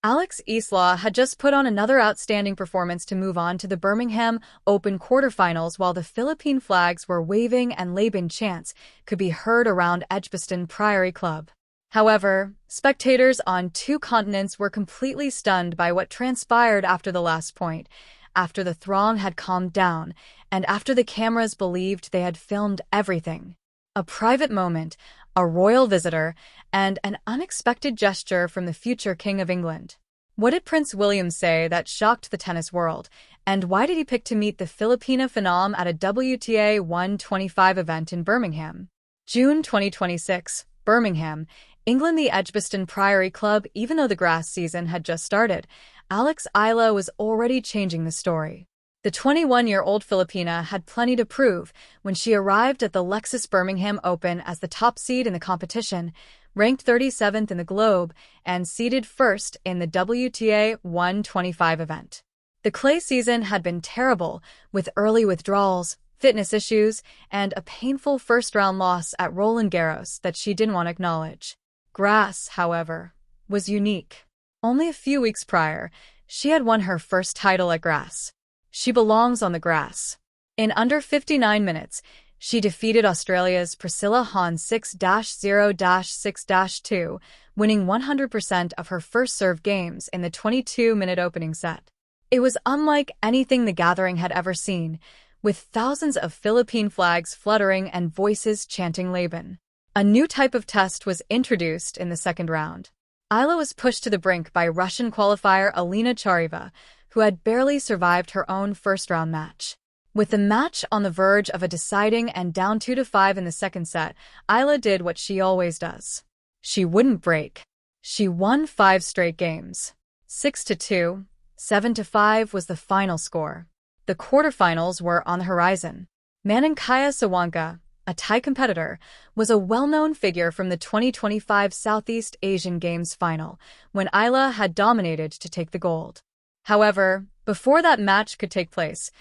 Alex Eala had just put on another outstanding performance to move on to the Birmingham Open quarterfinals while the Philippine flags were waving and Laban chants could be heard around Edgbaston Priory Club. However, spectators on two continents were completely stunned by what transpired after the last point, after the throng had calmed down, and after the cameras believed they had filmed everything. A private moment, a royal visitor, and an unexpected gesture from the future King of England. What did Prince William say that shocked the tennis world, and why did he pick to meet the Filipina phenom at a WTA 125 event in Birmingham? June 2026, Birmingham, England. The Edgbaston Priory Club. Even though the grass season had just started, Alex Eala was already changing the story. The 21-year-old Filipina had plenty to prove when she arrived at the Lexus Birmingham Open as the top seed in the competition, ranked 37th in the globe, and seeded first in the WTA 125 event. The clay season had been terrible, with early withdrawals, fitness issues, and a painful first-round loss at Roland Garros that she didn't want to acknowledge. Grass, however, was unique. Only a few weeks prior, she had won her first title at grass. She belongs on the grass. In under 59 minutes, she defeated Australia's Priscilla Hahn 6-0-6-2, winning 100% of her first serve games in the 22-minute opening set. It was unlike anything the gathering had ever seen, with thousands of Philippine flags fluttering and voices chanting Laban. A new type of test was introduced in the second round. Eala was pushed to the brink by Russian qualifier Elena Chariva, who had barely survived her own first-round match. With the match on the verge of a deciding and down 2-5 in the second set, Eala did what she always does. She wouldn't break. She won 5 straight games. 6-2, 7-5 was the final score. The quarterfinals were on the horizon. Manangkaya Sawanka, a Thai competitor, was a well-known figure from the 2025 Southeast Asian Games final, when Eala had dominated to take the gold. However, before that match could take place,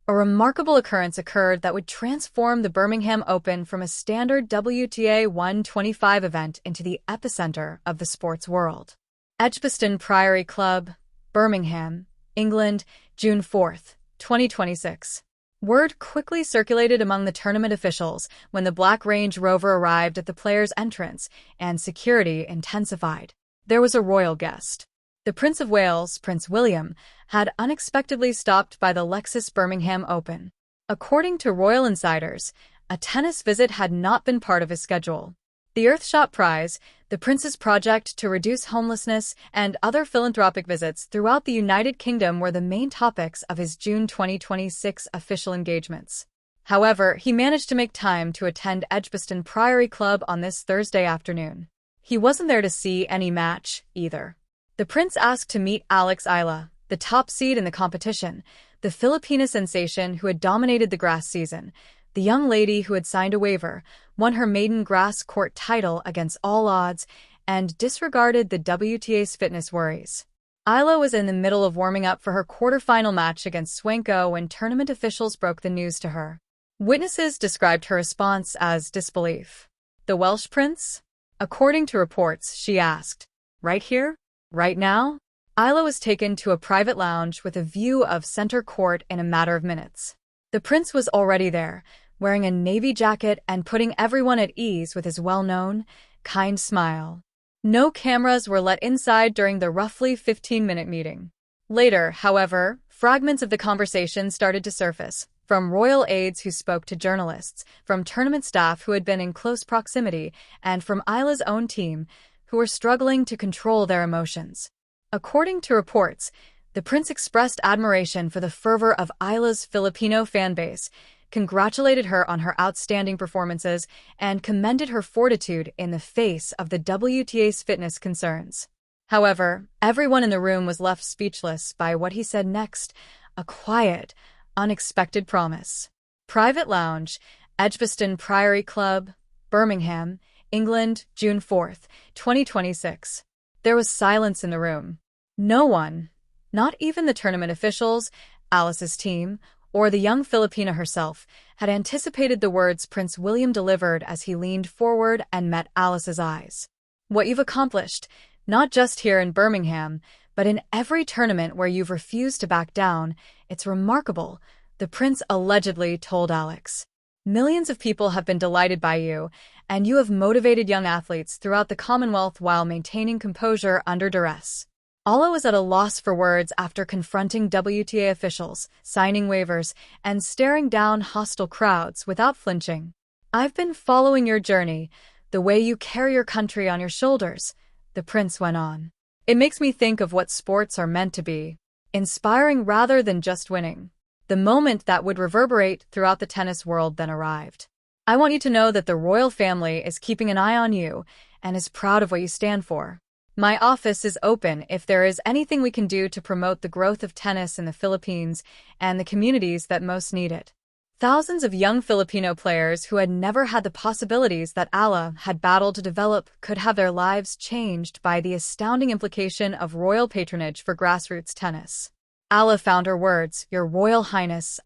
a remarkable occurrence occurred that would transform the Birmingham Open from a standard WTA 125 event into the epicenter of the sports world. Edgbaston Priory Club, Birmingham, England, June 4, 2026. Word quickly circulated among the tournament officials when the Black Range Rover arrived at the players' entrance, and security intensified. There was a royal guest. The Prince of Wales, Prince William, had unexpectedly stopped by the Lexus Birmingham Open. According to royal insiders, a tennis visit had not been part of his schedule. The Earthshot Prize, the Prince's project to reduce homelessness, and other philanthropic visits throughout the United Kingdom were the main topics of his June 2026 official engagements. However, he managed to make time to attend Edgbaston Priory Club on this Thursday afternoon. He wasn't there to see any match, either. The prince asked to meet Alex Eala, the top seed in the competition, the Filipina sensation who had dominated the grass season, the young lady who had signed a waiver, won her maiden grass court title against all odds, and disregarded the WTA's fitness worries. Eala was in the middle of warming up for her quarterfinal match against Swenko when tournament officials broke the news to her. Witnesses described her response as disbelief. The Welsh prince? According to reports, she asked, "Right here? Right now?" Eala was taken to a private lounge with a view of center court in a matter of minutes. The prince was already there, wearing a navy jacket and putting everyone at ease with his well-known, kind smile. No cameras were let inside during the roughly 15-minute meeting. Later, however, fragments of the conversation started to surface, from royal aides who spoke to journalists, from tournament staff who had been in close proximity, and from Eala's own team, who were struggling to control their emotions. According to reports, the prince expressed admiration for the fervor of Eala's Filipino fanbase, congratulated her on her outstanding performances, and commended her fortitude in the face of the WTA's fitness concerns. However, everyone in the room was left speechless by what he said next, a quiet, unexpected promise. Private Lounge, Edgbaston Priory Club, Birmingham, England, June 4, 2026. There was silence in the room. No one, not even the tournament officials, Alice's team, or the young Filipina herself, had anticipated the words Prince William delivered as he leaned forward and met Alice's eyes. "What you've accomplished, Not just here in Birmingham, but in every tournament where you've refused to back down. It's remarkable, the prince allegedly told Alex. Millions of people have been delighted by you, and you have motivated young athletes throughout the Commonwealth while maintaining composure under duress. Eala was at a loss for words after confronting WTA officials, signing waivers, and staring down hostile crowds without flinching. I've been following your journey, the way you carry your country on your shoulders, the prince went on. It makes me think of what sports are meant to be, inspiring rather than just winning. The moment that would reverberate throughout the tennis world then arrived. I want you to know that the royal family is keeping an eye on you and is proud of what you stand for. My office is open if there is anything we can do to promote the growth of tennis in the Philippines and the communities that most need it. Thousands of young Filipino players who had never had the possibilities that Eala had battled to develop could have their lives changed by the astounding implication of royal patronage for grassroots tennis. Eala found her words, "Your Royal Highness,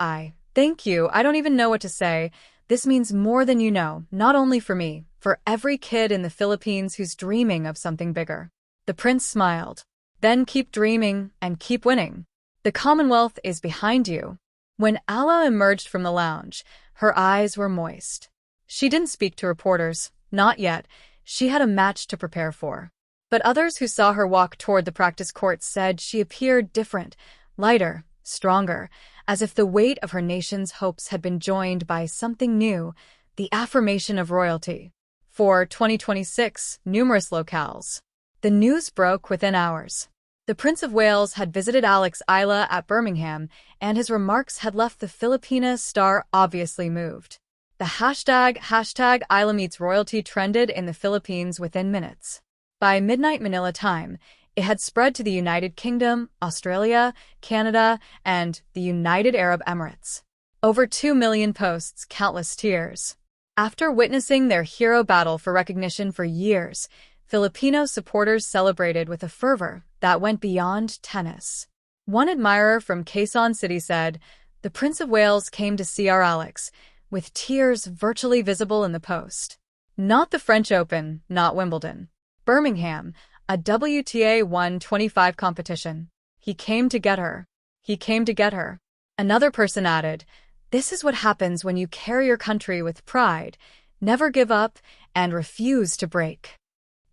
thank you. I don't even know what to say. This means more than you know, not only for me, for every kid in the Philippines who's dreaming of something bigger." The prince smiled. Then keep dreaming and keep winning. The Commonwealth is behind you. When Eala emerged from the lounge, her eyes were moist. She didn't speak to reporters, not yet. She had a match to prepare for. But others who saw her walk toward the practice court said she appeared different, lighter, stronger, as if the weight of her nation's hopes had been joined by something new, the affirmation of royalty. For 2026, numerous locales. The news broke within hours. The Prince of Wales had visited Alex Eala at Birmingham, and his remarks had left the Filipina star obviously moved. The hashtag Eala meets royalty trended in the Philippines within minutes. By midnight Manila time, it had spread to the United Kingdom, Australia, Canada, and the United Arab Emirates. Over 2 million posts, countless tears. After witnessing their hero battle for recognition for years, Filipino supporters celebrated with a fervor that went beyond tennis. One admirer from Quezon City said, "The Prince of Wales came to see our Alex, with tears virtually visible in the post. Not the French Open, not Wimbledon. Birmingham, a WTA 125 competition. He came to get her. He came to get her." Another person added, "This is what happens when you carry your country with pride, never give up, and refuse to break."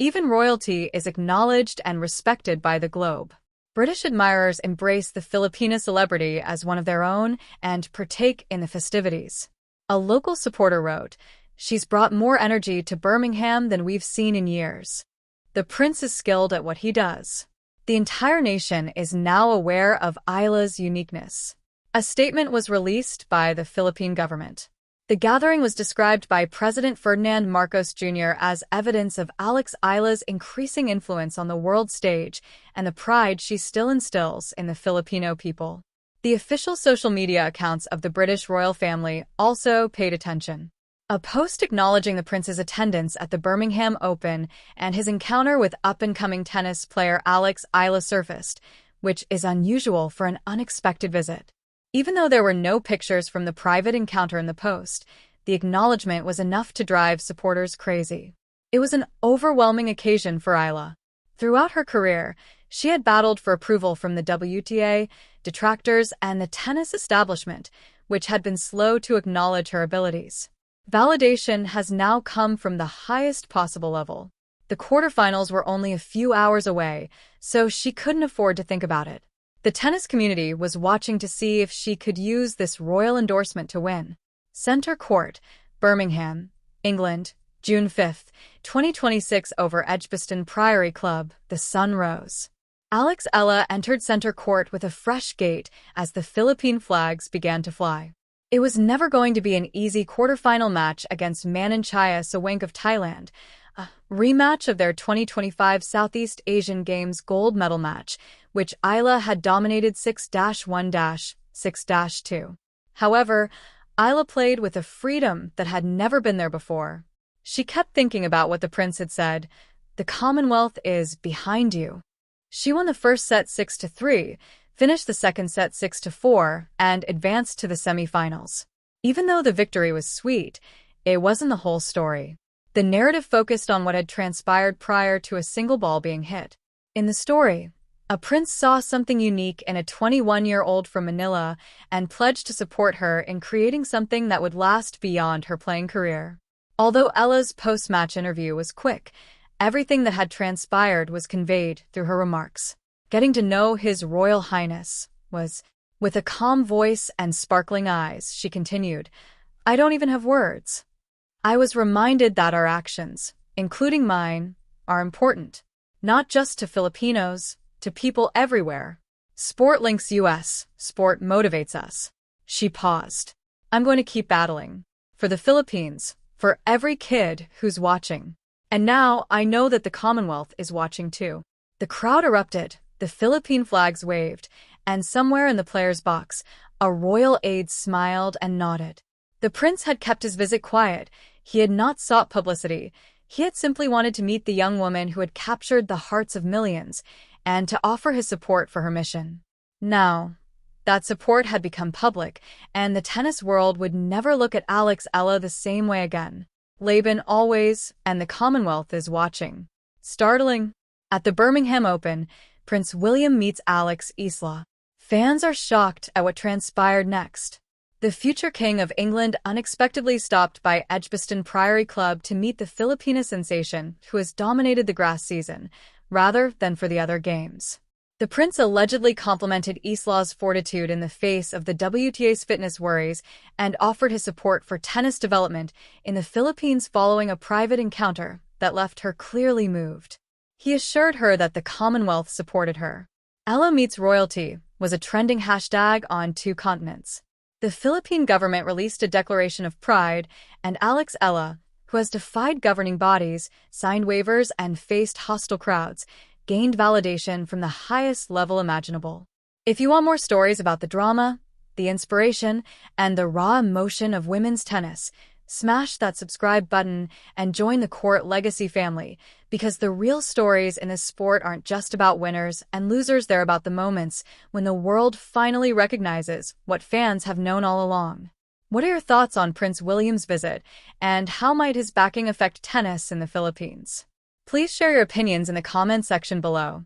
Even royalty is acknowledged and respected by the globe. British admirers embrace the Filipina celebrity as one of their own and partake in the festivities. A local supporter wrote, "She's brought more energy to Birmingham than we've seen in years. The prince is skilled at what he does." The entire nation is now aware of Eala's uniqueness. A statement was released by the Philippine government. The gathering was described by President Ferdinand Marcos Jr. as evidence of Alex Eala's increasing influence on the world stage and the pride she still instills in the Filipino people. The official social media accounts of the British royal family also paid attention. A post acknowledging the prince's attendance at the Birmingham Open and his encounter with up-and-coming tennis player Alex Eala surfaced, which is unusual for an unexpected visit. Even though there were no pictures from the private encounter in the post, the acknowledgement was enough to drive supporters crazy. It was an overwhelming occasion for Eala. Throughout her career, she had battled for approval from the WTA, detractors, and the tennis establishment, which had been slow to acknowledge her abilities. Validation has now come from the highest possible level. The quarterfinals were only a few hours away, so she couldn't afford to think about it. The tennis community was watching to see if she could use this royal endorsement to win. Centre Court, Birmingham, England, June 5, 2026 over Edgbaston Priory Club, the sun rose. Alex Eala entered Centre Court with a fresh gait as the Philippine flags began to fly. It was never going to be an easy quarterfinal match against Mananchaya Sawang of Thailand, a rematch of their 2025 Southeast Asian Games gold medal match, which Eala had dominated 6-1, 6-2. However, Eala played with a freedom that had never been there before. She kept thinking about what the prince had said, "The Commonwealth is behind you." She won the first set 6-3, finished the second set 6-4, and advanced to the semi-finals. Even though the victory was sweet, it wasn't the whole story. The narrative focused on what had transpired prior to a single ball being hit. In the story, a prince saw something unique in a 21-year-old from Manila and pledged to support her in creating something that would last beyond her playing career. Although Eala's post-match interview was quick, everything that had transpired was conveyed through her remarks. Getting to know His Royal Highness was, with a calm voice and sparkling eyes, she continued, "I don't even have words. I was reminded that our actions, including mine, are important, not just to Filipinos, to people everywhere. Sport links US, sport motivates us." She paused. "I'm going to keep battling. For the Philippines, for every kid who's watching. And now I know that the Commonwealth is watching too." The crowd erupted, the Philippine flags waved, and somewhere in the player's box, a royal aide smiled and nodded. The prince had kept his visit quiet. He had not sought publicity. He had simply wanted to meet the young woman who had captured the hearts of millions and to offer his support for her mission. Now, that support had become public, and the tennis world would never look at Alex Eala the same way again. Laban always, and the Commonwealth is watching. Startling. At the Birmingham Open, Prince William meets Alex Eala. Fans are shocked at what transpired next. The future King of England unexpectedly stopped by Edgbaston Priory Club to meet the Filipina sensation who has dominated the grass season, rather than for the other games. The prince allegedly complimented Eala's fortitude in the face of the WTA's fitness worries and offered his support for tennis development in the Philippines following a private encounter that left her clearly moved. He assured her that the Commonwealth supported her. Eala meets royalty was a trending hashtag on 2 continents. The Philippine government released a declaration of pride, and Alex Eala, who has defied governing bodies, signed waivers, and faced hostile crowds, gained validation from the highest level imaginable. If you want more stories about the drama, the inspiration, and the raw emotion of women's tennis, smash that subscribe button and join the Court Legacy family, because the real stories in this sport aren't just about winners and losers, they're about the moments when the world finally recognizes what fans have known all along. What are your thoughts on Prince William's visit, and how might his backing affect tennis in the Philippines? Please share your opinions in the comments section below.